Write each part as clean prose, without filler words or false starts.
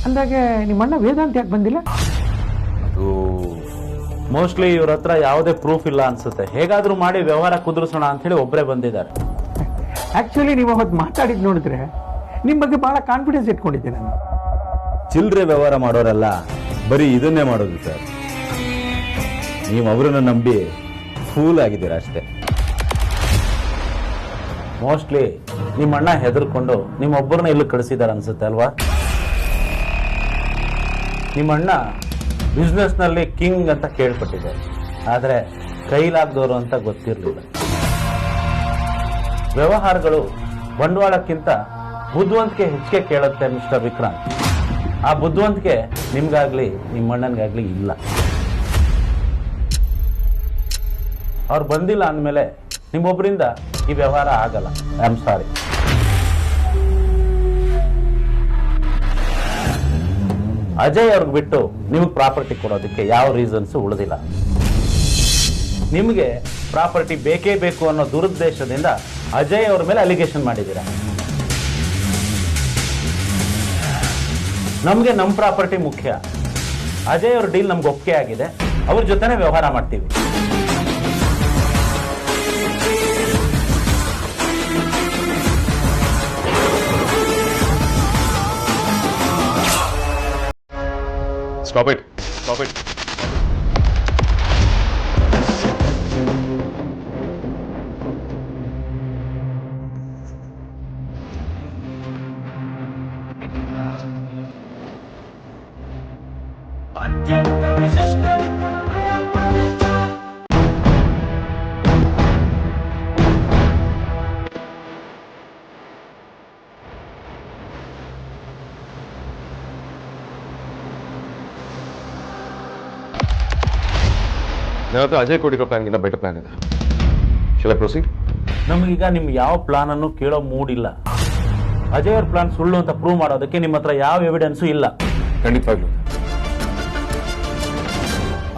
ಅಂದಾಗೆ ನಿಮ್ಮಣ್ಣ ವೇದಾಂತ ಯಾಕೆ ಬಂದಿಲ್ಲ? ಅದು ಮೋಸ್ಟ್ಲಿ ಇವ್ರ ಹತ್ರ ಯಾವುದೇ ಪ್ರೂಫ್ ಇಲ್ಲ ಅನ್ಸುತ್ತೆ. ಹೇಗಾದ್ರೂ ಮಾಡಿ ವ್ಯವಹಾರ ಕುದುರಿಸೋಣ ಅಂತ ಹೇಳಿ ಒಬ್ಬರೇ ಬಂದಿದ್ದಾರೆ. ಆಕ್ಚುಲಿ ನೀವು ಅವತ್ತು ಮಾತಾಡಿದ್ ನೋಡಿದ್ರೆ ನಿಮ್ಮ ಬಗ್ಗೆ ಬಹಳ ಕಾನ್ಫಿಡೆನ್ಸ್ ಇಟ್ಕೊಂಡಿದ್ದೆ ನಾನು. ಚಿಲ್ಲರೆ ವ್ಯವಹಾರ ಮಾಡೋರೆಲ್ಲ ಬರೀ ಇದನ್ನೇ ಮಾಡೋದು ಸರ್. ನೀವು ಅವರನ್ನ ನಂಬಿ ಫೂಲ್ ಆಗಿದ್ದೀರಾ ಅಷ್ಟೇ. ಮೋಸ್ಟ್ಲಿ ನಿಮ್ಮ ಅಣ್ಣ ಹೆದರ್ಕೊಂಡು ನಿಮ್ಮೊಬ್ಬರನ್ನ ಇಲ್ಲಿ ಕಳಿಸಿದ್ದಾರೆ ಅನ್ಸುತ್ತೆ ಅಲ್ವಾ? ನಿಮ್ಮ ಅಣ್ಣ ಬಿಸ್ನೆಸ್ ನಲ್ಲಿ ಕಿಂಗ್ ಅಂತ ಕೇಳ್ಪಟ್ಟಿದೆ, ಆದ್ರೆ ಕೈಲಾಗ್ದವರು ಅಂತ ಗೊತ್ತಿರಲಿಲ್ಲ. ವ್ಯವಹಾರಗಳು ಬಂಡವಾಳಕ್ಕಿಂತ ಬುದ್ಧಿವಂತಿಕೆ ಹೆಚ್ಚಿಗೆ ಕೇಳುತ್ತೆ ಮಿಸ್ಟರ್ ವಿಕ್ರಾಂತ್. ಆ ಬುದ್ಧಿವಂತಿಕೆ ನಿಮ್ಗಾಗ್ಲಿ ನಿಮ್ಮಣ್ಣನ್ಗಾಗ್ಲಿ ಇಲ್ಲ. ಅವ್ರು ಬಂದಿಲ್ಲ ಅಂದಮೇಲೆ ನಿಮ್ಮೊಬ್ಬರಿಂದ ಈ ವ್ಯವಹಾರ ಆಗಲ್ಲ. I am sorry. ಅಜಯ್ ಅವ್ರಿಗೆ ಬಿಟ್ಟು ನಿಮಗೆ ಪ್ರಾಪರ್ಟಿ ಕೊಡೋದಕ್ಕೆ ಯಾವ ರೀಸನ್ಸ್ ಉಳಿದಿಲ್ಲ. ನಿಮಗೆ ಪ್ರಾಪರ್ಟಿ ಬೇಕೇ ಬೇಕು ಅನ್ನೋ ದುರುದ್ದೇಶದಿಂದ ಅಜಯ್ ಅವ್ರ ಮೇಲೆ ಅಲಿಗೇಷನ್ ಮಾಡಿದ್ದೀರಾ. ನಮಗೆ ನಮ್ಮ ಪ್ರಾಪರ್ಟಿ ಮುಖ್ಯ. ಅಜಯ್ ಅವ್ರ ಡೀಲ್ ನಮ್ಗೆ ಒಪ್ಪಿಗೆ ಆಗಿದೆ, ಅವ್ರ ಜೊತೆನೆ ವ್ಯವಹಾರ ಮಾಡ್ತೀವಿ. Stop it. Stop it. ನನ್ನ ಹತ್ರ ಅಜಯ್ ಕೊಟ್ಟಿರೋ ಪ್ಲಾನ್ಗಿಂತ ಬೆಟರ್ ಪ್ಲಾನ್ ಇದೆ. Shall I proceed? ನಮಗೀಗ ನಿಮ್ ಯಾವ ಪ್ಲಾನ್ ಅನ್ನು ಕೇಳೋ ಮೂಡಿಲ್ಲ. ಅಜಯ್ ಅವ್ರ ಪ್ಲಾನ್ ಸುಳ್ಳು ಅಂತ ಪ್ರೂವ್ ಮಾಡೋದಕ್ಕೆ ನಿಮ್ಮ ಹತ್ರ ಯಾವ ಎವಿಡೆನ್ಸು ಇಲ್ಲ. ಖಂಡಿತವಾಗ್ಲೂ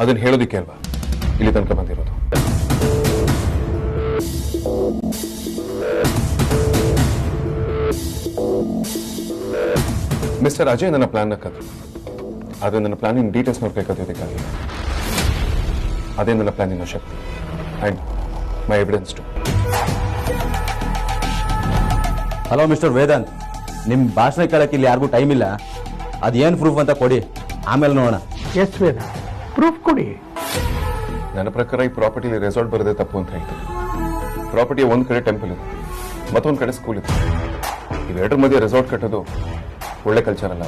ಅದನ್ನ ಹೇಳೋದಿಕ್ಕೆ ಅಲ್ವಾ ಇಲ್ಲಿ ತನಕ ಬಂದಿರೋದು. ಮಿಸ್ಟರ್ ಅಜಯ್ ನನ್ನ ಪ್ಲಾನ್ನ ಕದ್ರು, ಆದರೆ ನನ್ನ ಪ್ಲಾನಿಂಗ್ ಡೀಟೇಲ್ಸ್ ನೋಡ್ಬೇಕಾಗಿಲ್ಲ. ಅದೇ ನನ್ನ ಪ್ಲಾನಿನ ಶಕ್ತಿ and my evidence too. Hello mister Vedant, ನಿಮ್ಮ ಭಾಷಣ ಕೇಳಕ್ಕೆ ಇಲ್ಲಿ ಯಾರಿಗೂ ಟೈಮ್ ಇಲ್ಲ. ಅದೇನು ಪ್ರೂಫ್ ಅಂತ ಕೊಡಿ, ಆಮೇಲೆ ನೋಡೋಣ. ಎಸ್ ವೇದಾಂತ್, ಪ್ರೂಫ್ ಕೊಡಿ. ನನ್ನ ಪ್ರಕಾರ ಈ ಪ್ರಾಪರ್ಟಿಲಿ ರೆಸಾರ್ಟ್ ಬರೋದೇ ತಪ್ಪು ಅಂತ ಹೇಳ್ತೀನಿ. ಪ್ರಾಪರ್ಟಿಯ ಒಂದು ಕಡೆ ಟೆಂಪಲ್ ಇದೆ, ಮತ್ತೊಂದು ಕಡೆ ಸ್ಕೂಲ್ ಇದೆ. ಇವೆರಡರ ಮಧ್ಯೆ ರೆಸಾರ್ಟ್ ಕಟ್ಟೋದು ಒಳ್ಳೆ ಕಲ್ಚರ್ ಅಲ್ಲ.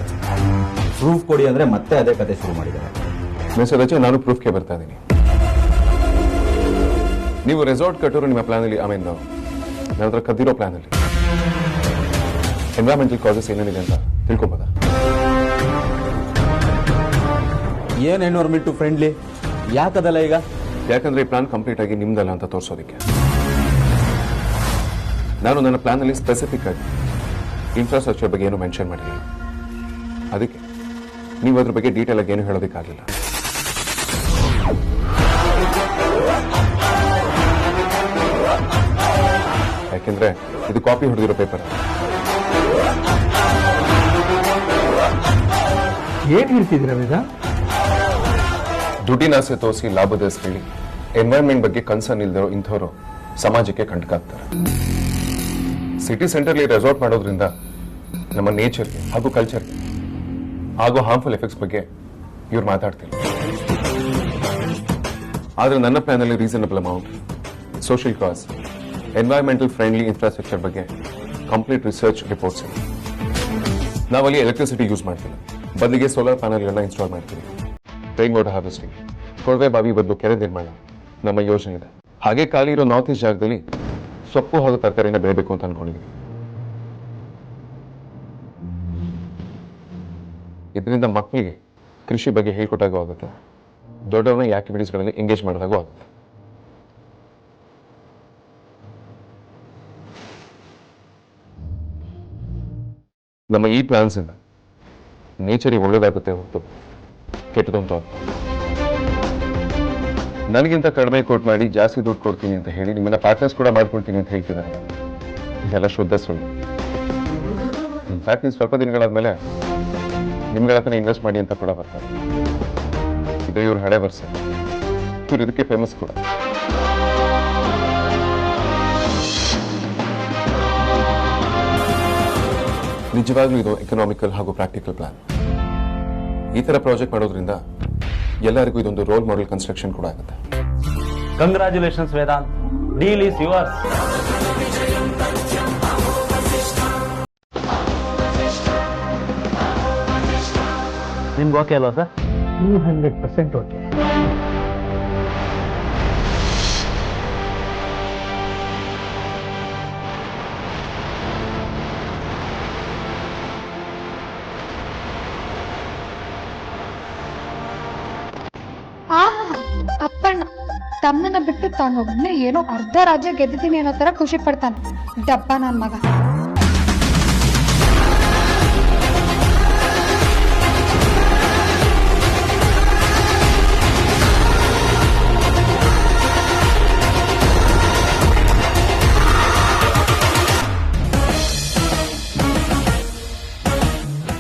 ಪ್ರೂಫ್ ಕೊಡಿ ಅಂದ್ರೆ ಮತ್ತೆ ಅದೇ ಕತೆ ಶುರು ಮಾಡಿದ್ದಾರೆ. ಮಿಸ್ಟರ್ ಅಜಯ್, ನಾನು ಪ್ರೂಫ್ಗೆ ಬರ್ತಾ ಇದ್ದೀನಿ. ನೀವು ರೆಸಾರ್ಟ್ ಕಟ್ಟೋರು ನಿಮ್ಮ ಪ್ಲಾನಲ್ಲಿ, ಐ ಮೀನ್ ನನ್ನ ಹತ್ರ ಕದ್ದಿರೋ ಪ್ಲಾನಲ್ಲಿ ಎನ್ವೈರನ್ಮೆಂಟಲ್ ಕಾಸಸ್ ಏನೇನಿದೆ ಅಂತ ತಿಳ್ಕೊಬೋದಾ? ಏನು ಎನ್ವೈರನ್ಮೆಂಟ್ ಫ್ರೆಂಡ್ಲಿ ಯಾಕದಲ್ಲ ಈಗ? ಯಾಕಂದ್ರೆ ಈ ಪ್ಲಾನ್ ಕಂಪ್ಲೀಟ್ ಆಗಿ ನಿಮ್ದಲ್ಲ ಅಂತ ತೋರಿಸೋದಕ್ಕೆ. ನಾನು ನನ್ನ ಪ್ಲಾನಲ್ಲಿ ಸ್ಪೆಸಿಫಿಕ್ ಆಗಿ ಇನ್ಫ್ರಾಸ್ಟ್ರಕ್ಚರ್ ಬಗ್ಗೆ ಏನು ಮೆನ್ಷನ್ ಮಾಡಿಲ್ಲ. ಅದಕ್ಕೆ ನೀವು ಅದ್ರ ಬಗ್ಗೆ ಡೀಟೇಲ್ ಆಗಿ ಏನು ಹೇಳೋದಕ್ಕಾಗಿಲ್ಲ. ಯಾಕೆಂದ್ರೆ ಇದು ಕಾಪಿ ಹೊಡೆದಿರೋ ಪೇಪರ್. ಏನ್ ಹೇಳ್ತಿದ್ದೀರಾ ವೇದ? ದುಡ್ಡಿನ ಆಸೆ ತೋರಿಸಿ ಲಾಭದ ಹೇಳಿ ಎನ್ವೈರನ್ಮೆಂಟ್ ಬಗ್ಗೆ ಕನ್ಸರ್ನ್ ಇಲ್ದಿರೋ ಇಂಥವ್ರು ಸಮಾಜಕ್ಕೆ ಕಂಟಕ ಆಗ್ತಾರೆ. ಸಿಟಿ ಸೆಂಟರ್ಲಿ ರೆಸಾರ್ಟ್ ಮಾಡೋದ್ರಿಂದ ನಮ್ಮ ನೇಚರ್ಗೆ ಹಾಗೂ ಕಲ್ಚರ್ಗೆ ಹಾಗೂ ಹಾರ್ಮ್ಫುಲ್ ಎಫೆಕ್ಟ್ಸ್ ಬಗ್ಗೆ ಇವ್ರು ಮಾತಾಡ್ತಿಲ್ಲ. ಆದ್ರೆ ನನ್ನ ಪ್ಲಾನಲ್ಲಿ reasonable amount, social cost, environmental friendly infrastructure ಬಗ್ಗೆ ಕಂಪ್ಲೀಟ್ ರಿಸರ್ಚ್ ರಿಪೋರ್ಟ್ಸ್ ಇದೆ. ನಾವಲ್ಲಿ ಎಲೆಕ್ಟ್ರಿಸಿಟಿ ಯೂಸ್ ಮಾಡ್ತೀವಿ, ಬದಲಿಗೆ ಸೋಲಾರ್ ಪ್ಯಾನಲ್ಗಳನ್ನ ಇನ್ಸ್ಟಾಲ್ ಮಾಡ್ತೀವಿ. ರೈನ್ ವಾಟರ್ ಹಾರ್ವೆಸ್ಟಿಂಗ್, ಕೊಳವೆ ಬಾವಿ ಬದಲು ಕೆರೆ ನಿರ್ಮಾಣ ನಮ್ಮ ಯೋಜನೆ ಇದೆ. ಹಾಗೆ ಖಾಲಿ ಇರೋ ನಾರ್ತ್ ಈಸ್ಟ್ ಜಾಗದಲ್ಲಿ ಸೊಪ್ಪು ಹಾಗೂ ತರಕಾರಿನ ಬೆಳೆಯಬೇಕು ಅಂತ ಅನ್ಕೊಂಡಿದ್ದೀವಿ. ಇದರಿಂದ ಮಕ್ಕಳಿಗೆ ಕೃಷಿ ಬಗ್ಗೆ ಹೇಳ್ಕೊಟ್ಟಾಗೂ ಆಗುತ್ತೆ, ದೊಡ್ಡವ್ರನ್ನ ಈ ಆಕ್ಟಿವಿಟೀಸ್ಗಳಲ್ಲಿ ಎಂಗೇಜ್ ಮಾಡಿದಾಗೂ ಆಗುತ್ತೆ. ನಮ್ಮ ಈ ಪ್ಲಾನ್ಸ್ ಇಂದ ನೇಚರಿಗೆ ಒಳ್ಳೇದಾಗುತ್ತೆ ಹೊರತು ಕೆಟ್ಟದು ಅಂತ. ನನಗಿಂತ ಕಡಿಮೆ ಕೋಟ್ ಮಾಡಿ ಜಾಸ್ತಿ ದುಡ್ಡು ಕೊಡ್ತೀನಿ ಅಂತ ಹೇಳಿ ನಿಮ್ಮನ್ನ ಪಾರ್ಟ್ನರ್ಸ್ ಕೂಡ ಮಾಡ್ಕೊಳ್ತೀನಿ ಅಂತ ಹೇಳ್ತಿದ್ದಾರೆ. ಇದೆಲ್ಲ ಶುದ್ಧ ಸುಳ್ಳು. ಇನ್ಫ್ಯಾಕ್ಟ್ ನೀವು ಸ್ವಲ್ಪ ದಿನಗಳಾದ್ಮೇಲೆ ನಿಮ್ಗಳ ಹತ್ರ ಇನ್ವೆಸ್ಟ್ ಮಾಡಿ ಅಂತ ಕೂಡ ಬರ್ತಾರೆ. ಇದು ಇವ್ರ ಹಳೆ ವರ್ಷ, ಇವ್ರು ಇದಕ್ಕೆ ಫೇಮಸ್ ಕೂಡ. ನಿಜವಾಗ್ಲೂ ಇದು ಎಕನಾಮಿಕಲ್ ಹಾಗೂ ಪ್ರಾಕ್ಟಿಕಲ್ ಪ್ಲಾನ್. ಈ ತರ ಪ್ರಾಜೆಕ್ಟ್ ಮಾಡೋದ್ರಿಂದ ಎಲ್ಲರಿಗೂ ಇದೊಂದು ರೋಲ್ ಮಾಡೆಲ್ ಕನ್ಸ್ಟ್ರಕ್ಷನ್ ಕೂಡ ಆಗುತ್ತೆ. Congratulations Vedant, deal is yours. ನಿಮ್ಗೆ ಓಕೆ ಅಲ್ವಾ ಸರ್? 200% ಓಕೆ. ಅಪ್ಪಣ್ಣ ತಮ್ಮನ ಬಿಟ್ಟು ತಾನೊಬ್ಬನೇ ಏನೋ ಅರ್ಧ ರಾಜ್ಯ ಗೆದ್ದಿದ್ದೀನಿ ಅನ್ನೋ ತರ ಖುಷಿ ಪಡ್ತಾನೆ. ಡಬ್ಬ ನನ್ ಮಗ.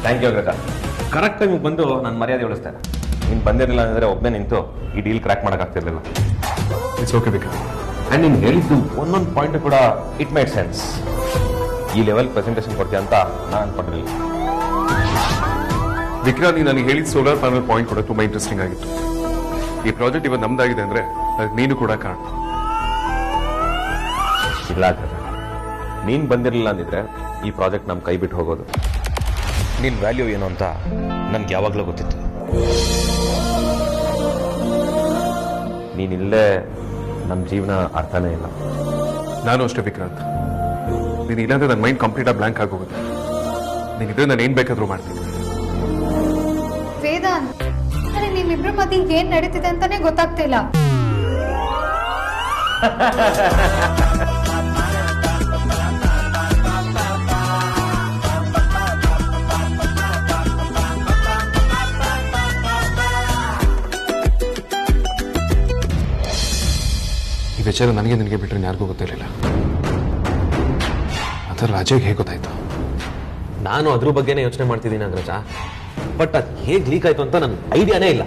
Thank you ಅಗ್ರಜ. ಕರೆಕ್ಟ್ ಟೈಮಿಗೆ ಬಂದು ನಾನು ಮರ್ಯಾದೆ ಉಳಿಸ್ತೇನೆ. ನೀನು ಬಂದಿರಲಿಲ್ಲ ಅಂದರೆ ಒಬ್ಬನೇ ನಿಂತು ಈ ಡೀಲ್ ಕ್ರ್ಯಾಕ್ ಮಾಡೋಕ್ಕಾಗ್ತಿರ್ಲಿಲ್ಲ. It's okay Vikram. ಆ್ಯಂಡ್ ನೀನು ಹೇಳಿದ್ದು ಒಂದೊಂದು ಪಾಯಿಂಟ್ ಕೂಡ ಇಟ್ ಮೇಡ್ ಸೆನ್ಸ್. ಈ ಲೆವೆಲ್ ಪ್ರೆಸೆಂಟೇಷನ್ ಕೊಡ್ತೀಯ ಅಂತ ನಾನು ಅನ್ಕೊಂಡಿರಲಿಲ್ಲ. ವಿಕ್ರಮ್, ನೀನು ನನಗೆ ಹೇಳಿದ ಸೋಲಾರ್ ಪ್ಯಾನಲ್ ಪಾಯಿಂಟ್ ಕೂಡ ತುಂಬಾ ಇಂಟ್ರೆಸ್ಟಿಂಗ್ ಆಗಿತ್ತು. ಈ ಪ್ರಾಜೆಕ್ಟ್ ಇವತ್ತು ನಮ್ದಾಗಿದೆ ಅಂದ್ರೆ ಅದಕ್ಕೆ ನೀನು ಕೂಡ ಕಾರಣ. ಇಲ್ಲ ಅಗ್ರಜ, ನೀನು ಬಂದಿರಲಿಲ್ಲ ಅಂದಿದ್ರೆ ಈ ಪ್ರಾಜೆಕ್ಟ್ ನಮ್ಮ ಕೈ ಬಿಟ್ಟು ಹೋಗೋದು. ನಿನ್ನ ವ್ಯಾಲ್ಯೂ ಏನು ಅಂತ ನನ್ಗೆ ಯಾವಾಗಲೂ ಗೊತ್ತಿತ್ತು. ನೀನಿಲ್ಲೇ ನಮ್ಮ ಜೀವನ ಅರ್ಥನೇ ಇಲ್ಲ. ನಾನು ಅಷ್ಟೇ ವಿಕ್ರಾಂತ್. ನೀನು ಇಲ್ಲಾಂದ್ರೆ ನನ್ನ ಮೈಂಡ್ ಕಂಪ್ಲೀಟ್ ಆಗಿ ಬ್ಲಾಂಕ್ ಆಗೋಗುತ್ತೆ. ನೀನಿದ್ರೆ ನಾನು ಏನ್ ಬೇಕಾದ್ರೂ ಮಾಡ್ತೀನಿ. ವೇದಾಂತ್, ನಿಮ್ಮಿಬ್ರ ಮಧ್ಯೆ ಏನ್ ನಡೀತಿದೆ ಅಂತಾನೆ ಗೊತ್ತಾಗ್ತಿಲ್ಲ. ಈ ವಿಚಾರ ನನಗೆ ನಿನಗೆ ಬಿಟ್ಟರೆ ಯಾರಿಗೂ ಗೊತ್ತಿರಲಿಲ್ಲ. ಅದರ ರಾಜಾಗೆ ಹೇಗೆ ಗೊತ್ತಾಯ್ತು? ನಾನು ಅದ್ರ ಬಗ್ಗೆನೇ ಯೋಚನೆ ಮಾಡ್ತಿದ್ದೀನಿ ಅಗ್ರಜ. ಬಟ್ ಅದು ಹೇಗೆ ಲೀಕ್ ಆಯ್ತು ಅಂತ ನನ್ನ ಐಡಿಯಾನೇ ಇಲ್ಲ.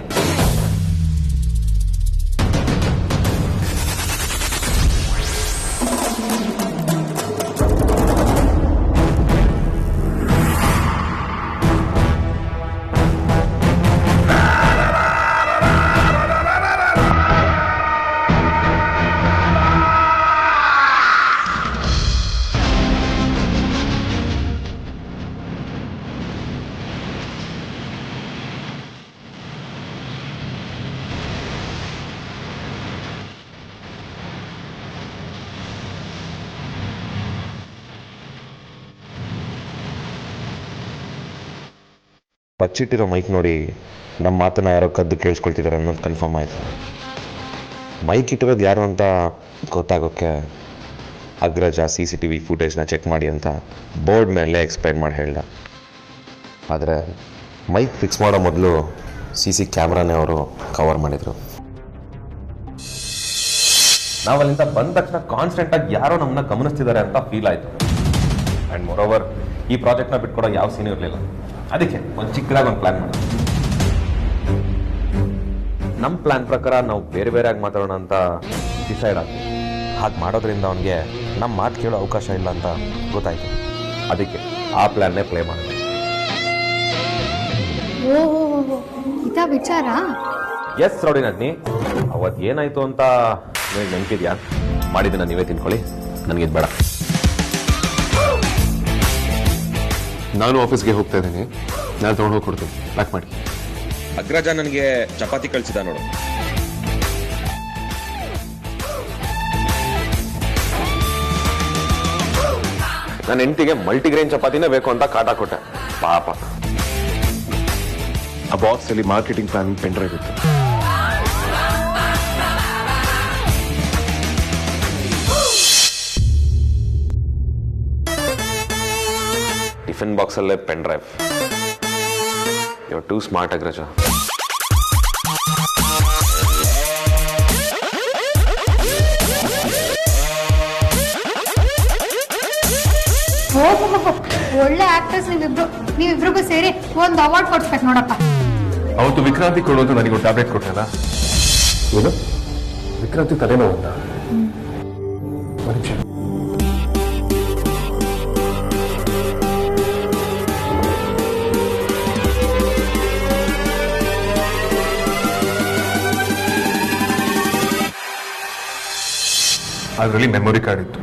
ಬಚ್ಚಿಟ್ಟಿರೋ ಮೈಕ್ ನೋಡಿ ನಮ್ಮ ಮಾತನ್ನ ಯಾರೋ ಕದ್ದು ಕೇಳಿಸ್ಕೊಳ್ತಿದ್ದಾರೆ ಅನ್ನೋದು ಕನ್ಫರ್ಮ್ ಆಯಿತು. ಮೈಕ್ ಇಟ್ಟಿರೋದು ಯಾರು ಅಂತ ಗೊತ್ತಾಗೋಕ್ಕೆ ಅಗ್ರಜ CCTV ಫುಟೇಜ್ನ ಚೆಕ್ ಮಾಡಿ ಅಂತ ಬೋರ್ಡ್ ಮೇಲೆ ಎಕ್ಸ್ಪ್ಲೈನ್ ಮಾಡಿ ಹೇಳ್ದ. ಆದರೆ ಮೈಕ್ ಫಿಕ್ಸ್ ಮಾಡೋ ಮೊದಲು CC ಕ್ಯಾಮ್ರಾನೇ ಅವರು ಕವರ್ ಮಾಡಿದರು. ನಾವಲ್ಲಿಂದ ಬಂದ ತಕ್ಷಣ ಕಾನ್ಸ್ಟೆಂಟಾಗಿ ಯಾರೋ ನಮ್ಮನ್ನ ಗಮನಿಸ್ತಿದ್ದಾರೆ ಅಂತ ಫೀಲ್ ಆಯಿತು. ಆ್ಯಂಡ್ ಮೋರೋವರ್ ಈ ಪ್ರಾಜೆಕ್ಟ್ನ ಬಿಟ್ಕೊಡೋ ಯಾವ ಸೀನು ಇರಲಿಲ್ಲ. ಅದಕ್ಕೆ ಒಂದು ಚಿಕ್ಕದಾಗಿ ಒಂದು ಪ್ಲಾನ್ ಮಾಡೋದು. ನಮ್ಮ ಪ್ಲಾನ್ ಪ್ರಕಾರ ನಾವು ಬೇರೆ ಬೇರೆಯಾಗಿ ಮಾತಾಡೋಣ ಅಂತ ಡಿಸೈಡ್ ಆಗ್ತೀವಿ. ಹಾಗೆ ಮಾಡೋದ್ರಿಂದ ಅವನಿಗೆ ನಮ್ಮ ಮಾತು ಕೇಳೋ ಅವಕಾಶ ಇಲ್ಲ ಅಂತ ಗೊತ್ತಾಯ್ತು. ಅದಕ್ಕೆ ಆ ಪ್ಲಾನ್ನೇ ಪ್ಲೇ ಮಾಡೋದು. ಓಹೋ, ಇದಾ ವಿಚಾರ? ಎಸ್ ರೌಡಿನಗ್ನಿ, ಅವತ್ತು ಏನಾಯ್ತು ಅಂತ ನಿಮಗೆ ನೆನಪಿದ್ಯಾ? ಮಾಡಿದ್ದನ್ನ ನೀವೇ ತಿನ್ಕೊಳ್ಳಿ, ನನಗಿದು ಬೇಡ. ನಾನು ಆಫೀಸ್ಗೆ ಹೋಗ್ತಾ ಇದ್ದೀನಿ. ನಾನು ತೊಗೊಂಡು ಹೋಗಿ ಕೊಡ್ತೀನಿ. ಪ್ಯಾಕ್ ಮಾಡಿ. ಅಗ್ರಜ ನನಗೆ ಚಪಾತಿ ಕಳಿಸಿದ ನೋಡು. ನನ್ನ ಹೆಂಡತಿಗೆ ಮಲ್ಟಿಗ್ರೇನ್ ಚಪಾತಿನೇ ಬೇಕು ಅಂತ ಕಾಟ ಕೊಟ್ಟೆ. ಪಾಪ. ಆ ಬಾಕ್ಸ್ ಅಲ್ಲಿ ಮಾರ್ಕೆಟಿಂಗ್ ಪ್ಲಾನ್ ಪೆನ್ ಡ್ರೈವ್ ಇತ್ತು. ಟಿಫಿನ್ ಬಾಕ್ಸಲ್ಲೇ pen drive. You too smart Agraja. ಓಹೋ, ಒಳ್ಳೆ ಆಕ್ಟರ್ಸ್ ನೀವಿಬ್ರಿಗೂ ಸೇರಿ ಒಂದು ಅವಾರ್ಡ್ ಕೊಡ್ಸ್ಬೇಕು ನೋಡಪ್ಪ. ಅವತ್ತು ವಿಕ್ರಾಂತಿ ಕೊಡುವಂತ ನನಗೆ ಒಂದು ಟ್ಯಾಬ್ಲೆಟ್ ಕೊಟ್ಟಲ್ಲ, ಏನು ವಿಕ್ರಾಂತಿ ತಲೆನೋವು ಅಂತ. ಒಂದು ನಿಮಿಷ. ಅದರಲ್ಲಿ ಮೆಮೊರಿ ಕಾರ್ಡ್ ಇತ್ತು.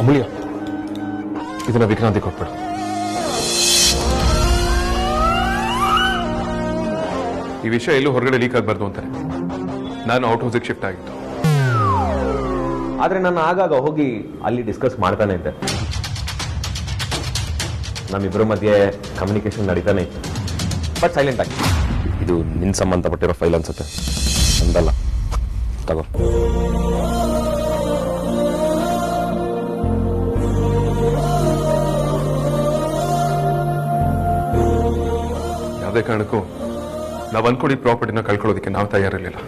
ಅಮೂಲ್ಯ, ಇದನ್ನ ವಿಕ್ರಾಂತಿ ಕೊಟ್ಬಿಡು. ಈ ವಿಷಯ ಎಲ್ಲೂ ಹೊರಗಡೆ ಲೀಕ್ ಆಗಬಾರ್ದು ಅಂತಾರೆ. ನಾನು ಔಟ್ ಹೌಸಿಗೆ ಶಿಫ್ಟ್ ಆಗಿತ್ತು. ಆದರೆ ನಾನು ಆಗಾಗ ಹೋಗಿ ಅಲ್ಲಿ ಡಿಸ್ಕಸ್ ಮಾಡ್ತಾನೆ ಇದ್ದೆ. ನಮ್ಮಿಬ್ಬರ ಮಧ್ಯೆ ಕಮ್ಯುನಿಕೇಶನ್ ನಡೀತಾನೆ ಇತ್ತು, ಬಟ್ ಸೈಲೆಂಟ್ ಆಗಿ. ಇದು ನಿನ್ ಸಂಬಂಧಪಟ್ಟಿರೋ ಫೈಲ್ ಅನ್ಸುತ್ತೆ, ಅಂದಲ್ಲ ತಗೋ. ಯಾವುದೇ ಕಾರಣಕ್ಕೂ ನಾವು ಅನ್ಕೊಂಡಿದ್ದ ಪ್ರಾಪರ್ಟಿನ ಕಳ್ಕೊಳ್ಳೋದಕ್ಕೆ ನಾವು ತಯಾರಿರಲಿಲ್ಲ.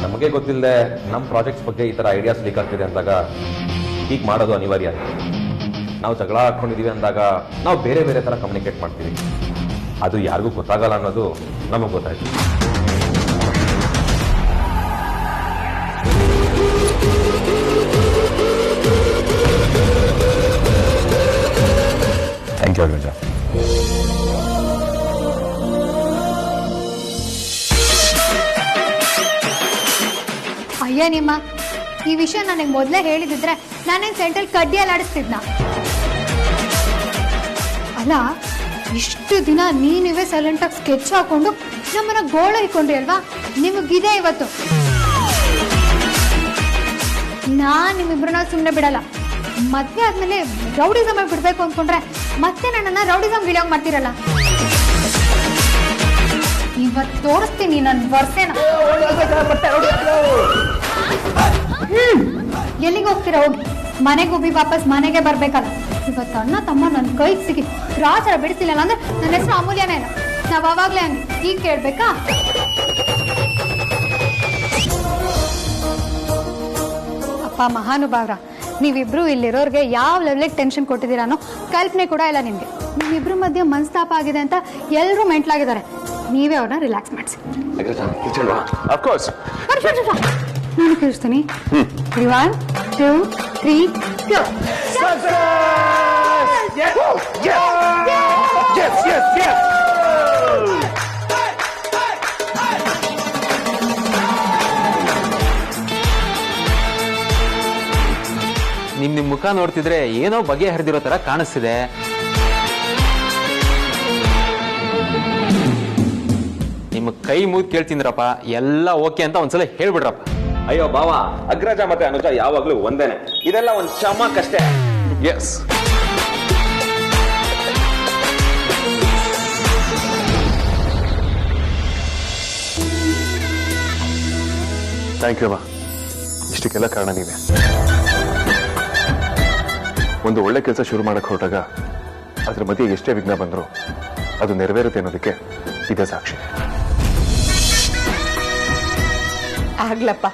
ನಮಗೆ ಗೊತ್ತಿಲ್ಲದೆ ನಮ್ಮ ಪ್ರಾಜೆಕ್ಟ್ಸ್ ಬಗ್ಗೆ ಈ ಥರ ಐಡಿಯಾಸ್ ಲೀಕ್ ಆಗ್ತಿದೆ ಅಂದಾಗ ಹೀಗೆ ಮಾಡೋದು ಅನಿವಾರ್ಯ. ನಾವು ಜಗಳ ಹಾಕ್ಕೊಂಡಿದ್ದೀವಿ ಅಂದಾಗ ನಾವು ಬೇರೆ ಬೇರೆ ಥರ ಕಮ್ಯುನಿಕೇಟ್ ಮಾಡ್ತೀವಿ. ಅದು ಯಾರಿಗೂ ಗೊತ್ತಾಗಲ್ಲ ಅನ್ನೋದು ನಮಗೆ ಗೊತ್ತಾಯ್ತು. Thank you Agraja. ಅಯ್ಯ ನಿಮ್ಮ ಈ ವಿಷಯ ನನಗೆ ಮೊದಲೇ ಹೇಳಿದಿದ್ರೆ ನಾನೇನು ಸೆಂಟ್ರಲ್ ಕಡ್ಡಿಯಲ್ಲಿ ಆಡಿಸ್ತಿದ್ನ. ಅಲ್ಲ, ಇಷ್ಟು ದಿನ ನೀವೇ ಸೈಲೆಂಟಾಗಿ ಸ್ಕೆಚ್ ಹಾಕೊಂಡು ನಮ್ಮನ್ನ ಗೋಳ ಇಕ್ಕೊಂಡ್ರಿ ಅಲ್ವಾ? ನಿಮಗಿದೆ ಇವತ್ತು. ನಾನು ನಿಮ್ಮಿಬ್ರನ್ನ ಸುಮ್ಮನೆ ಬಿಡಲ್ಲ. ಮದ್ವೆ ಆದ್ಮೇಲೆ ರೌಡಿಸಮ್ ಬಿಡ್ಬೇಕು ಅಂದ್ಕೊಂಡ್ರೆ ಮತ್ತೆ ನನ್ನನ್ನ ರೌಡಿಸಮ್ ಗಿಳಿಯೋಗಿ ಮಾಡ್ತಿರಲ್ಲ. ಇವತ್ತು ತೋರಿಸ್ತೀನಿ ನನ್ನ ವರ್ಷೇನ. ಎಲ್ಲಿಗೆ ಹೋಗ್ತೀರಾ? ಹೋಗಿ ಮನೆಗೆ ಹೋಗಿ ವಾಪಸ್ ಮನೆಗೆ ಬರ್ಬೇಕಲ್ಲ. ಇವತ್ತು ಅಣ್ಣ ತಮ್ಮ ನನ್ನ ಕೈಗೆ ಸಿಗಿ ರಾಜರ ಬಿಡಿಸಿಲ್ಲ ಅಂದ್ರೆ ನನ್ನ ಹೆಸರು ಅಮೂಲ್ಯನೇ ಇಲ್ಲ. ನಾವ್ ಅವಾಗ್ಲೇ ಹಂಗೆ ಈಗ ಕೇಳ್ಬೇಕಾ? ಅಪ್ಪ ಮಹಾನುಭಾವ್ರ, ನೀವಿಬ್ರು ಇಲ್ಲಿರೋರ್ಗೆ ಯಾವ ಲೆವೆಲಿಗೆ ಟೆನ್ಷನ್ ಕೊಟ್ಟಿದ್ದೀರಾ ಅನ್ನೋ ಕಲ್ಪನೆ ಕೂಡ ಇಲ್ಲ ನಿಮ್ಗೆ. ನಿಮ್ಮಿಬ್ರು ಮಧ್ಯೆ ಮನಸ್ತಾಪ ಆಗಿದೆ ಅಂತ ಎಲ್ಲರೂ ಮೆಂಟ್ಲಾಗಿದ್ದಾರೆ. ನೀವೇ ಅವ್ರನ್ನ ರಿಲ್ಯಾಕ್ಸ್ ಮಾಡಿಸಿ. ನಾನು ಕೇಳಿಸ್ತೀನಿ. 1 2 3 go. ನಿಮ್ ಮುಖ ನೋಡ್ತಿದ್ರೆ ಏನೋ ಬಗೆ ಹರಿದಿರೋ ತರ ಕಾಣಿಸ್ತಿದೆ. ನಿಮ್ಮ ಕೈ ಮುಗಿ ಕೇಳ್ತಿದ್ರಪ್ಪ, ಎಲ್ಲ ಓಕೆ ಅಂತ ಒಂದ್ಸಲ ಹೇಳ್ಬಿಡ್ರಪ್ಪ. ಅಯ್ಯೋ ಬಾವ, ಅಗ್ರಜ ಮತ್ತೆ ಅನುಜ ಯಾವಾಗ್ಲೂ ಒಂದೇನೆ. ಇದೆಲ್ಲ ಒಂದು ಚಮಕಷ್ಟೇ. ಎಸ್, ಥ್ಯಾಂಕ್ ಯು ಅಮ್ಮ. ಇಷ್ಟಕ್ಕೆಲ್ಲ ಕಾರಣ ನೀವೇ. ಒಂದು ಒಳ್ಳೆ ಕೆಲಸ ಶುರು ಮಾಡಕ್ಕೆ ಹೊರಟಾಗ ಅದ್ರ ಮಧ್ಯೆ ಎಷ್ಟೇ ವಿಘ್ನ ಬಂದರೂ ಅದು ನೆರವೇರುತ್ತೆ ಅನ್ನೋದಕ್ಕೆ ಇದೇ ಸಾಕ್ಷಿ. ಆಗ್ಲಪ್ಪ,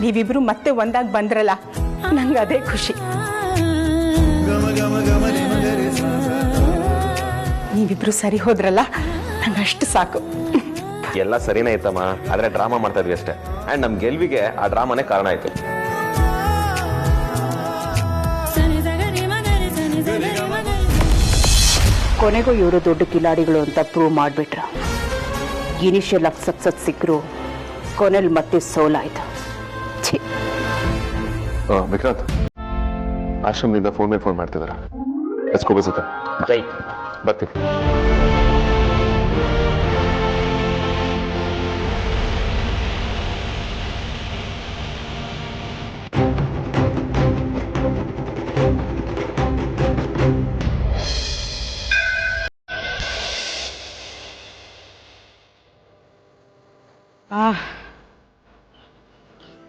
ನೀವಿಬ್ರು ಮತ್ತೆ ಒಂದಾಗಿ ಬಂದ್ರಲ್ಲ, ನಂಗೆ ಅದೇ ಖುಷಿ. ನೀವಿಬ್ರು ಸರಿ ಹೋದ್ರಲ್ಲ, ನಂಗೆ ಅಷ್ಟು ಸಾಕು. ಎಲ್ಲ ಸರಿನೇ ಇತ್ತಮ್ಮ, ಆದ್ರೆ ಡ್ರಾಮಾ ಮಾಡ್ತಾ ಇದ್ವಿ ಅಷ್ಟೇ. ಅಂಡ್ ನಮ್ ಗೆಲ್ವಿಗೆ ಆ ಡ್ರಾಮಾನೇ ಕಾರಣ ಆಯ್ತು. ಕೊನೆಗೂ ಇವರು ದೊಡ್ಡ ಕಿಲಾಡಿಗಳು ಅಂತ ಪ್ರೂವ್ ಮಾಡ್ಬಿಟ್ರ. ಇನಿಷಿಯಲ್ ಆಗಿ ಸಕ್ಸಸ್ ಸಿಕ್ಕರು, ಕೊನೆಯಲ್ಲಿ ಮತ್ತೆ ಸೋಲಾಯ್ತು. ವಿಕ್ರಾಂತ್, ಆಶ್ರಮದಿಂದ ಫೋನ್ ಮೇಲೆ ಫೋನ್ ಮಾಡ್ತಿದಾರ. ಎಸ್ಕೋಬೇಸುತ್ತೆ ಬರ್ತೀವಿ.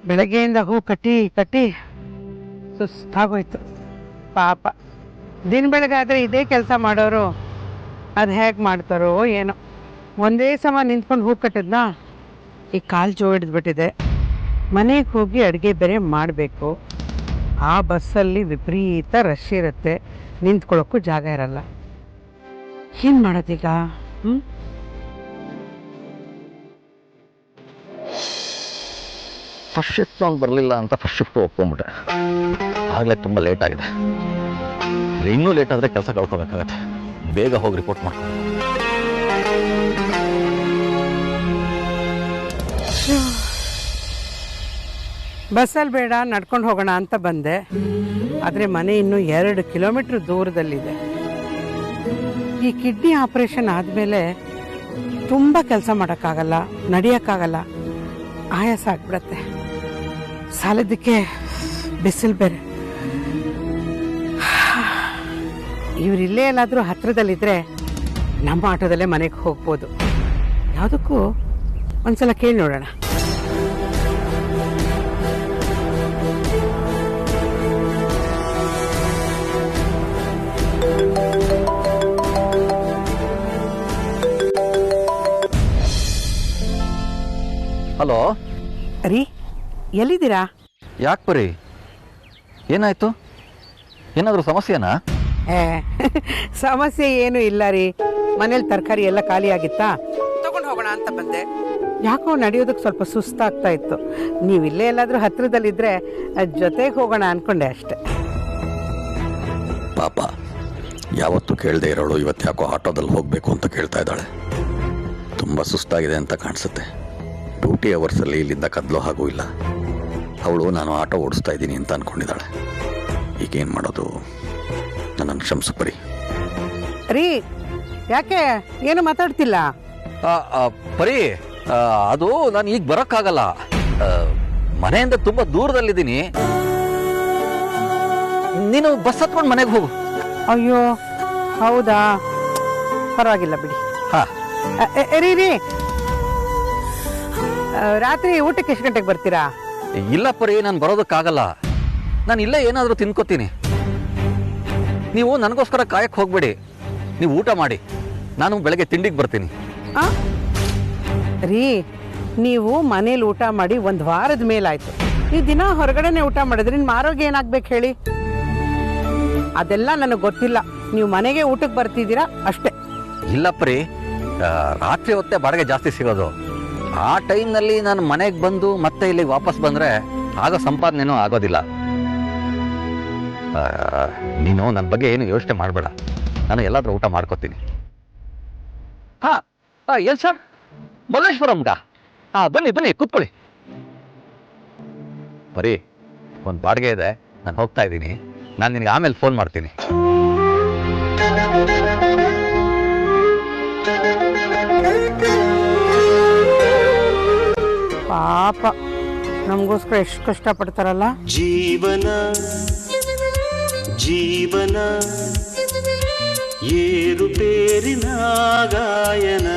ಬೆಳಗ್ಗೆಯಿಂದ ಹೂ ಕಟ್ಟಿ ಕಟ್ಟಿ ಸುಸ್ತಾಗೋಯ್ತು ಪಾಪ. ದಿನ ಬೆಳಗಾದರೆ ಇದೇ ಕೆಲಸ ಮಾಡೋರು ಅದು ಹೇಗೆ ಮಾಡ್ತಾರೋ ಏನೋ. ಒಂದೇ ಸಮ ನಿಂತ್ಕೊಂಡು ಹೂ ಕಟ್ಟಿದ್ನಾ ಈ ಕಾಲು ಜೋ ಹಿಡಿದ್ಬಿಟ್ಟಿದೆ. ಮನೆಗೆ ಹೋಗಿ ಅಡುಗೆ ಬೇರೆ ಮಾಡಬೇಕು. ಆ ಬಸ್ಸಲ್ಲಿ ವಿಪರೀತ ರಶ್ ಇರುತ್ತೆ, ನಿಂತ್ಕೊಳ್ಳೋಕ್ಕೂ ಜಾಗ ಇರಲ್ಲ. ಏನು ಮಾಡೋದೀಗ? ಫಸ್ಟ್ ಶಿಫ್ಟ್ ಅವ್ನು ಬರಲಿಲ್ಲ ಅಂತ ಫಸ್ಟ್ ಶಿಫ್ಟ್ ಒಪ್ಕೊಂಡ್ಬಿಟ್ಟೆ. ಆಗಲೇ ತುಂಬ ಲೇಟ್ ಆಗಿದೆ. ಇನ್ನೂ ಲೇಟ್ ಆದರೆ ಕೆಲಸ ಕಳ್ಕೊಬೇಕಾಗತ್ತೆ. ಬೇಗ ಹೋಗಿ ರಿಪೋರ್ಟ್ ಮಾಡ್ಕೊ. ಬಸ್ಸಲ್ಲಿ ಬೇಡ ನಡ್ಕೊಂಡು ಹೋಗೋಣ ಅಂತ ಬಂದೆ. ಆದರೆ ಮನೆ ಇನ್ನೂ 2 ಕಿಲೋಮೀಟ್ರ್ ದೂರದಲ್ಲಿದೆ. ಈ ಕಿಡ್ನಿ ಆಪರೇಷನ್ ಆದಮೇಲೆ ತುಂಬ ಕೆಲಸ ಮಾಡೋಕ್ಕಾಗಲ್ಲ, ನಡೆಯೋಕ್ಕಾಗಲ್ಲ, ಆಯಾಸ ಆಗ್ಬಿಡತ್ತೆ. ಸಾಲದಕ್ಕೆ ಬಿಸಿಲು ಬೇರೆ. ಇವರಿಲ್ಲೇ ಎಲ್ಲಾದರೂ ಹತ್ರದಲ್ಲಿದ್ದರೆ ನಮ್ಮ ಆಟೋದಲ್ಲೇ ಮನೆಗೆ ಹೋಗ್ಬೋದು. ಯಾವುದಕ್ಕೂ ಒಂದ್ಸಲ ಕೇಳಿ ನೋಡೋಣ. ಹಲೋ ರೀ, ಎಲ್ಲಿದ್ದೀರಾ? ಯಾಕೆ ಬರೀ ಏನಾಯ್ತು? ಏನಾದರೂ ಸಮಸ್ಯೆನಾ? ಸಮಸ್ಯೆ ಏನೂ ಇಲ್ಲ ರೀ. ಮನೇಲಿ ತರಕಾರಿ ಎಲ್ಲ ಖಾಲಿ ಆಗಿತ್ತಾ, ತಗೊಂಡು ಹೋಗೋಣ ಅಂತ ಬಂದೆ. ಯಾಕೋ ನಡೆಯೋದಕ್ಕೆ ಸ್ವಲ್ಪ ಸುಸ್ತಾಗ್ತಾ ಇತ್ತು. ನೀವಿಲ್ಲೇ ಎಲ್ಲಾದರೂ ಹತ್ರದಲ್ಲಿದ್ದರೆ ಜೊತೆಗೆ ಹೋಗೋಣ ಅನ್ಕೊಂಡೆ ಅಷ್ಟೆ. ಪಾಪ, ಯಾವತ್ತೂ ಕೇಳದೆ ಇರೋಳು ಇವತ್ತು ಯಾಕೋ ಆಟೋದಲ್ಲಿ ಹೋಗಬೇಕು ಅಂತ ಕೇಳ್ತಾ ಇದ್ದಾಳೆ. ತುಂಬ ಸುಸ್ತಾಗಿದೆ ಅಂತ ಕಾಣಿಸುತ್ತೆ. ಡ್ಯೂಟಿ ಅವರ್ಸಲ್ಲಿ ಇಲ್ಲಿಂದ ಕದಲೋ ಹಾಗೂ ಇಲ್ಲ. ಅವಳು ನಾನು ಆಟೋ ಓಡಿಸ್ತಾ ಇದ್ದೀನಿ ಅಂತ ಅಂದ್ಕೊಂಡಿದ್ದಾಳೆ. ಈಗೇನು ಮಾಡೋದು? ನನ್ನನ್ನು ಕ್ಷಮಿಸು ಪರಿ. ರೀ, ಯಾಕೆ ಏನು ಮಾತಾಡ್ತಿಲ್ಲ? ಪರಿ, ಅದು ನಾನು ಈಗ ಬರೋಕ್ಕಾಗಲ್ಲ. ಮನೆಯಿಂದ ತುಂಬ ದೂರದಲ್ಲಿದ್ದೀನಿ. ನೀನು ಬಸ್ ಹತ್ಕೊಂಡು ಮನೆಗೆ ಹೋಗು. ಅಯ್ಯೋ, ಹೌದಾ? ಪರವಾಗಿಲ್ಲ ಬಿಡಿ. ರೀ ರೀ, ರಾತ್ರಿ ಊಟಕ್ಕೆ ಎಷ್ಟು ಗಂಟೆಗೆ ಬರ್ತೀರಾ? ಇಲ್ಲ ಪರಿ, ನಾನು ಬರೋದಕ್ಕಾಗಲ್ಲ. ನಾನು ಇಲ್ಲೇ ಏನಾದರೂ ತಿನ್ಕೋತೀನಿ. ನೀವು ನನಗೋಸ್ಕರ ಕಾಯಕ್ಕೆ ಹೋಗ್ಬೇಡಿ. ನೀವು ಊಟ ಮಾಡಿ, ನಾನು ಬೆಳಗ್ಗೆ ತಿಂಡಿಗೆ ಬರ್ತೀನಿ. ರೀ, ನೀವು ಮನೇಲಿ ಊಟ ಮಾಡಿ 1 ವಾರದ ಮೇಲಾಯ್ತು. ನೀವು ದಿನ ಹೊರಗಡೆನೆ ಊಟ ಮಾಡಿದ್ರೆ ನಿಮ್ಮ ಆರೋಗ್ಯ ಏನಾಗ್ಬೇಕು ಹೇಳಿ? ಅದೆಲ್ಲ ನನಗೆ ಗೊತ್ತಿಲ್ಲ. ನೀವು ಮನೆಗೆ ಊಟಕ್ಕೆ ಬರ್ತಿದ್ದೀರಾ ಅಷ್ಟೇ. ಇಲ್ಲ ಪರಿ, ರಾತ್ರಿ ಹೊತ್ತೆ ಬಾಡಿಗೆ ಜಾಸ್ತಿ ಸಿಗೋದು. ಆ ಟೈಮ್ನಲ್ಲಿ ನಾನು ಮನೆಗೆ ಬಂದು ಮತ್ತೆ ಇಲ್ಲಿಗೆ ವಾಪಸ್ ಬಂದರೆ ಆಗ ಸಂಪಾದನೆನೂ ಆಗೋದಿಲ್ಲ. ನೀನು ನನ್ನ ಬಗ್ಗೆ ಏನು ಯೋಚನೆ ಮಾಡಬೇಡ. ನಾನು ಎಲ್ಲಾದ್ರೂ ಊಟ ಮಾಡ್ಕೋತೀನಿ. ಎಲ್ಲಿ ಸರ್? ಮಲ್ಲೇಶ್ವರಂಗ? ಬನ್ನಿ ಬನ್ನಿ, ಕೂತ್ಕೊಳ್ಳಿ. ಬರೀ ಒಂದು ಬಾಡಿಗೆ ಇದೆ, ನಾನು ಹೋಗ್ತಾ ಇದ್ದೀನಿ. ನಾನು ನಿನಗೆ ಆಮೇಲೆ ಫೋನ್ ಮಾಡ್ತೀನಿ. ಪಾಪ, ನಮಗೋಸ್ಕರ ಎಷ್ಟು ಕಷ್ಟಪಡ್ತಾರಲ್ಲ. ಜೀವನ ಜೀವನ ಏರುಪೇರಿನ ಗಾಯನ.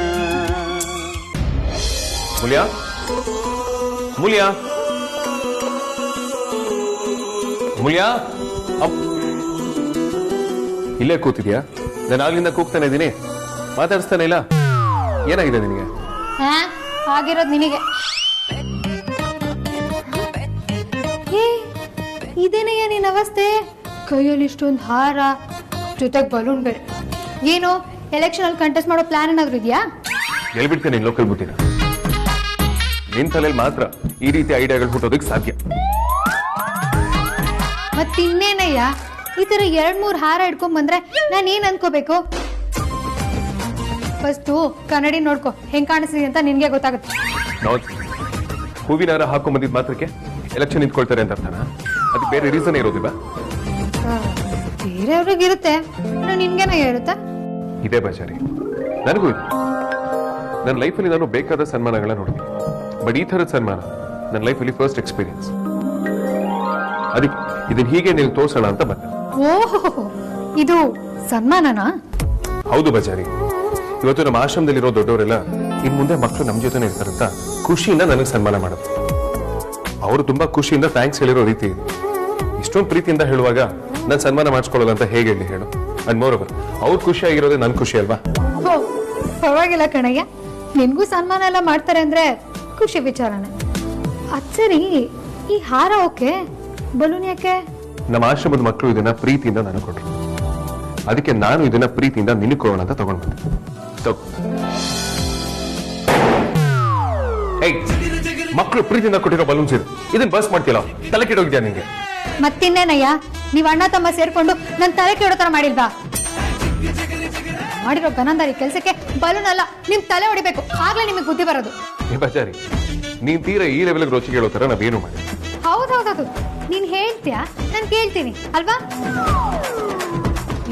ಮುಲಿಯಾ, ಮುಲಿಯಾ, ಮುಲಿಯಾ, ಇಲ್ಲೇ ಕೂತಿದ್ಯಾ? ನಾನು ಆಗ್ಲಿಂದ ಕೂಗ್ತಾನೆ ಇದ್ದೀನಿ, ಮಾತಾಡಿಸ್ತಾನೆ ಇಲ್ಲ. ಏನಾಗಿದೆ ನಿನಗೆ? ಆಗಿರೋದು ನಿನಗೆ. ಇದೇನಯ್ಯ ನಿನ್ನ ಅವಸ್ಥೆ? ಕೈಯಲ್ಲಿ ಇಷ್ಟೊಂದು ಹಾರ, ಜೊತೆಗೆ ಬಲೂನ್ ಬೇರೆ. ಏನು ಎಲೆಕ್ಷನ್ ಅಲ್ಲಿ ಕಂಟೆಸ್ಟ್ ಮಾಡೋ ಪ್ಲಾನ್ ಏನಾದ್ರು ಇದೆಯಾ? ಹೇಳ್ಬಿಡ್ತೇನೆ ಲೋಕಲ್ ಬುದ್ಧಿನ. ನಿನ್ ತಲೆಯಲ್ಲಿ ಮಾತ್ರ ಈ ರೀತಿ ಐಡಿಯಾಗಳು ಹುಟ್ಟೋದಕ್ಕೆ ಸಾಧ್ಯ. ಮತ್ತಿನ್ನೇನಯ್ಯ, ಈ ತರ 2-3 ಹಾರ ಇಟ್ಕೊಂಡ್ ಬಂದ್ರೆ ನಾನು ಏನ್ ಅನ್ಕೋಬೇಕು? ಫಸ್ಟು ಕನ್ನಡಿ ನೋಡ್ಕೊ, ಹೆಂಗ್ ಕಾಣಿಸ್ತಿದೆ ಅಂತ ನಿನ್ಗೆ ಗೊತ್ತಾಗುತ್ತೆ. ಹೂವಿನ ಹಾರ ಹಾಕೊಂಡ್ ಬಂದಿದ್ ಮಾತ್ರಕ್ಕೆ ಎಲೆಕ್ಷನ್ ನಿಂತ್ಕೊಳ್ತಾರೆ ಅಂತ ಅರ್ಥನಾ? ಅದಕ್ಕೆ ಬೇರೆ ರೀಸನ್ ಇರೋದಿಲ್ಲ. ಬೇರೆಯವ್ರಿಗೆ ಇರುತ್ತೆ, ನಿನ್ಗೇನೋ ಇರುತ್ತಾ? ಇದೇ ಬಜಾರಿ ನನಗೂ ಇದೆ. ನನ್ನ ಲೈಫಲ್ಲಿ ನಾನು ಬೇಕಾದ ಸನ್ಮಾನಗಳನ್ನ ನೋಡಿದೆ, ಬಟ್ ಈ ಥರದ ಸನ್ಮಾನ ನನ್ನ ಲೈಫಲ್ಲಿ ಫಸ್ಟ್ ಎಕ್ಸ್ಪೀರಿಯನ್ಸ್. ಅದಕ್ಕೆ ಇದನ್ನ ಹೀಗೆ ನೀವು ತೋರ್ಸೋಣ ಅಂತ ಬಂದೆ. ಓಹೋ, ಇದು ಸನ್ಮಾನನಾ? ಹೌದು ಬಜಾರಿ. ಇವತ್ತು ನಮ್ಮ ಆಶ್ರಮದಲ್ಲಿರೋ ದೊಡ್ಡವರೆಲ್ಲ ಇನ್ ಮುಂದೆ ಮಕ್ಕಳು ನಮ್ಮ ಜೊತೆನೇ ಇರ್ತಾರಂತ ಖುಷಿಯಿಂದ ನನಗೆ ಸನ್ಮಾನ ಮಾಡೋದು. ಅವರು ತುಂಬಾ ಖುಷಿಯಿಂದ ಥ್ಯಾಂಕ್ಸ್ ಹೇಳಿರೋ ರೀತಿ ಇದೆ. ಇಷ್ಟೊಂದು ಪ್ರೀತಿಯಿಂದ ಹೇಳುವಾಗ ನಾನು ಸನ್ಮಾನ ಮಾಡಿಸ್ಕೊಳ್ಳಲ್ಲ ಅಂತ ಹೇಗೆ ಹೇಳಿ ಹೇಳು. ಅಂಡ್ ಮೋರ್ ಓವರ್ ಅವ್ರು ಖುಷಿಯಾಗಿರೋದೇ ನನ್ ಖುಷಿ ಅಲ್ವಾ? ಹೋ ಪರವಾಗಿಲ್ಲ ಕಣಯ್ಯ, ನಿನ್ಗೂ ಸನ್ಮಾನ ಎಲ್ಲ ಮಾಡ್ತಾರೆ ಅಂದ್ರೆ ಖುಷಿ ವಿಚಾರನೆ. ಅದ್ ಸರಿ, ಈ ಹಾರ ಓಕೆ, ಬಲೂನ್ ಯಾಕೆ? ನಮ್ಮ ಆಶ್ರಮದ ಮಕ್ಕಳು ಇದನ್ನ ಪ್ರೀತಿಯಿಂದ ನನಗೆ ಕೊಟ್ರು, ಅದಕ್ಕೆ ನಾನು ಇದನ್ನ ಪ್ರೀತಿಯಿಂದ ನಿನಗೆ ಕೊಡೋಣ ಅಂತ ತಗೊಂಡ್ ಬಂದೆ. ಮಕ್ಕಳು ಪ್ರೀತಿಯಿಂದ ಕೊಟ್ಟಿರೋ ಬಲೂನ್ಸ್ ಇದು, ಇದನ್ನ ಬಸ್ ಮಾಡ್ತಿಲ್ಲ, ತಲೆ ಕೆಡೋಗಿದ್ಯಾ ನಿಂಗೆ? ಮತ್ತಿನ್ನೇನಯ್ಯ, ನೀವ್ ಅಣ್ಣ ತಮ್ಮ ಸೇರ್ಕೊಂಡು ನನ್ ತಲೆ ಕೆಡೋ ತರ ಮಾಡಿಲ್ವಾ? ಮಾಡಿರೋ ಗನಂದಾರಿ ಕೆಲ್ಸಕ್ಕೆ ಬಲೂನ್ ಅಲ್ಲ, ನಿಮ್ ತಲೆ ಹೊಡಿಬೇಕು, ಆಗ್ಲೇ ನಿಮಗೆ ಬುದ್ಧಿ ಬರೋದು. ಬಚಾರಿ, ನೀನ್ ತೀರಾ ಈ ಲೆವೆಲ್ಗೆ ರೋಚಿಗೆ ಹೇಳೋ ತರ ನಾವೇನು ಮಾಡಿ. ಹೌದೌದೌದು, ನೀನ್ ಹೇಳ್ತೀಯಾ, ನಾನು ಕೇಳ್ತೀನಿ ಅಲ್ವಾ?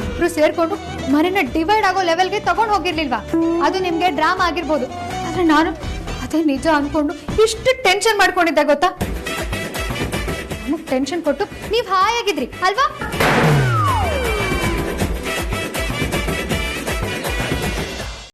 ಇಬ್ರು ಸೇರ್ಕೊಂಡು ಮನೆನ ಡಿವೈಡ್ ಆಗೋ ಲೆವೆಲ್ಗೆ ತಗೊಂಡ್ ಹೋಗಿರ್ಲಿಲ್ವಾ? ಅದು ನಿಮ್ಗೆ ಡ್ರಾಮಾ ಆಗಿರ್ಬೋದು, ಆದ್ರೆ ನಾನು ಅದೇ ನಿಜ ಅನ್ಕೊಂಡು ಇಷ್ಟು ಟೆನ್ಷನ್ ಮಾಡ್ಕೊಂಡಿದ್ದೆ ಗೊತ್ತಾ? ಟೆನ್ಷನ್ ಕೊಟ್ಟು ನೀವ್ ಹಾಯಾಗಿದ್ರಿ ಅಲ್ವಾ?